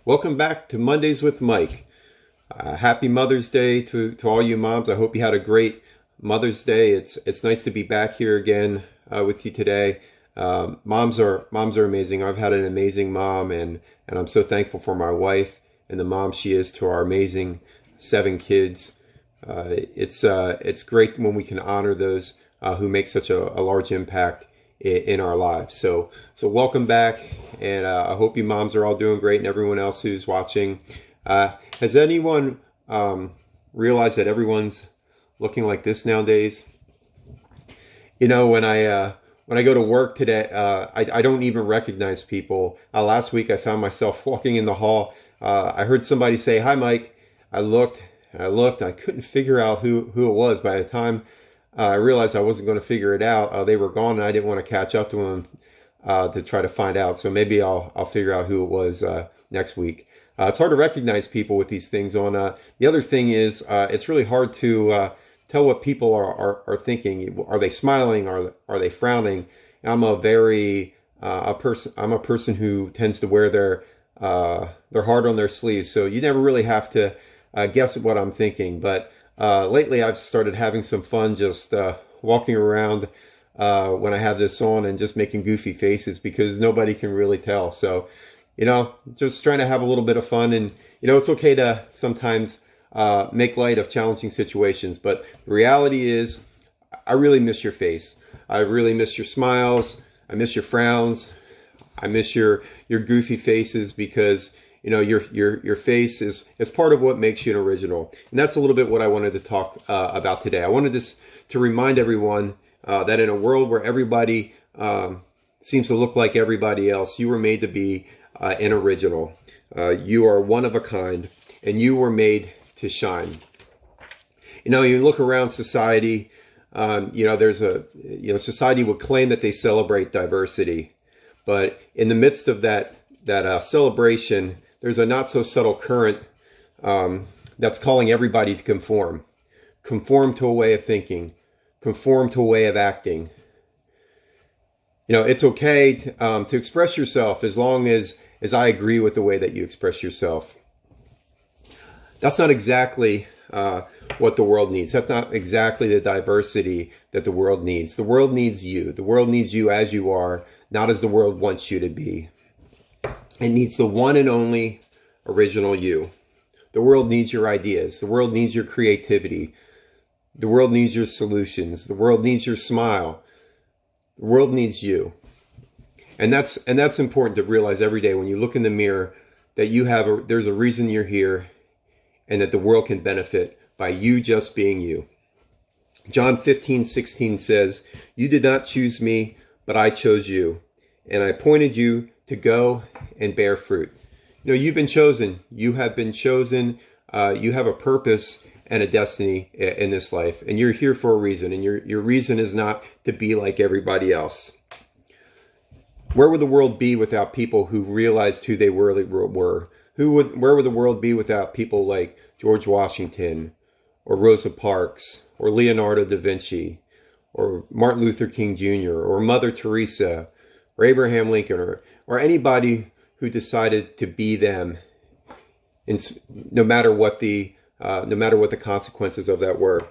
Welcome back to Mondays with Mike. Happy Mother's Day to all you moms. I hope you had a great Mother's Day. It's nice to be back here again with you today. Moms are amazing. I've had an amazing mom, and I'm so thankful for my wife and the mom she is to our amazing 7 kids. It's great when we can honor those who make such a large impact in our lives. So welcome back, and I hope you moms are all doing great, and everyone else who's watching. Has anyone realized that everyone's looking like this nowadays? You know, when I go to work today, I don't even recognize people. Last week I found myself walking in the hall. I heard somebody say, "Hi, Mike." I looked, and I couldn't figure out who it was. By the time I realized I wasn't going to figure it out, they were gone, and I didn't want to catch up to them to try to find out. So maybe I'll figure out who it was next week. It's hard to recognize people with these things on. The other thing is, it's really hard to tell what people are thinking. Are they smiling? Are they frowning? I'm a person who tends to wear their heart on their sleeve. So you never really have to guess what I'm thinking. But lately I've started having some fun just walking around when I have this on and just making goofy faces because nobody can really tell. So, just trying to have a little bit of fun. And, it's okay to sometimes make light of challenging situations. But the reality is, I really miss your face. I really miss your smiles. I miss your frowns. I miss your goofy faces because, your face is part of what makes you an original. And that's a little bit what I wanted to talk about today. I wanted to remind everyone that in a world where everybody seems to look like everybody else, you were made to be an original. You are one of a kind, and you were made to shine. You look around society, society would claim that they celebrate diversity, but in the midst of that celebration, there's a not so subtle current that's calling everybody to conform to a way of thinking, conform to a way of acting. It's okay to express yourself as long as I agree with the way that you express yourself. That's not exactly what the world needs. That's not exactly the diversity that the world needs. The world needs you. The world needs you as you are, not as the world wants you to be. It needs the one and only original you. The world needs your ideas. The world needs your creativity. The world needs your solutions. The world needs your smile. The world needs you. And that's important to realize every day when you look in the mirror that there's a reason you're here, and that the world can benefit by you just being you. John 15:16 says, "You did not choose me, but I chose you, and I appointed you to go and bear fruit." You've been chosen. You have been chosen. You have a purpose and a destiny in this life, and you're here for a reason, and your reason is not to be like everybody else. Where would the world be without people who realized who they really were? Where would the world be without people like George Washington, or Rosa Parks, or Leonardo da Vinci, or Martin Luther King Jr., or Mother Teresa, or Abraham Lincoln, or anybody who decided to be them, no matter what the consequences of that were?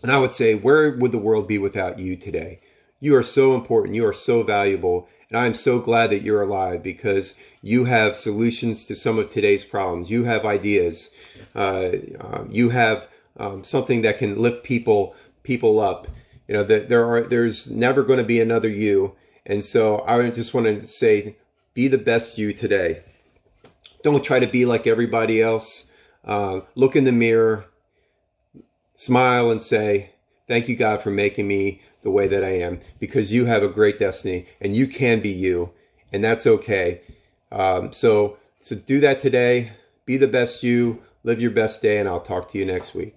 And I would say, where would the world be without you today? You are so important. You are so valuable. And I am so glad that you're alive because you have solutions to some of today's problems. You have ideas. You have something that can lift people up. There's never going to be another you. And so I just want to say, be the best you today. Don't try to be like everybody else. Look in the mirror, smile, and say, "Thank you, God, for making me the way that I am," because you have a great destiny and you can be you, and that's okay. So do that today. Be the best you, live your best day, and I'll talk to you next week.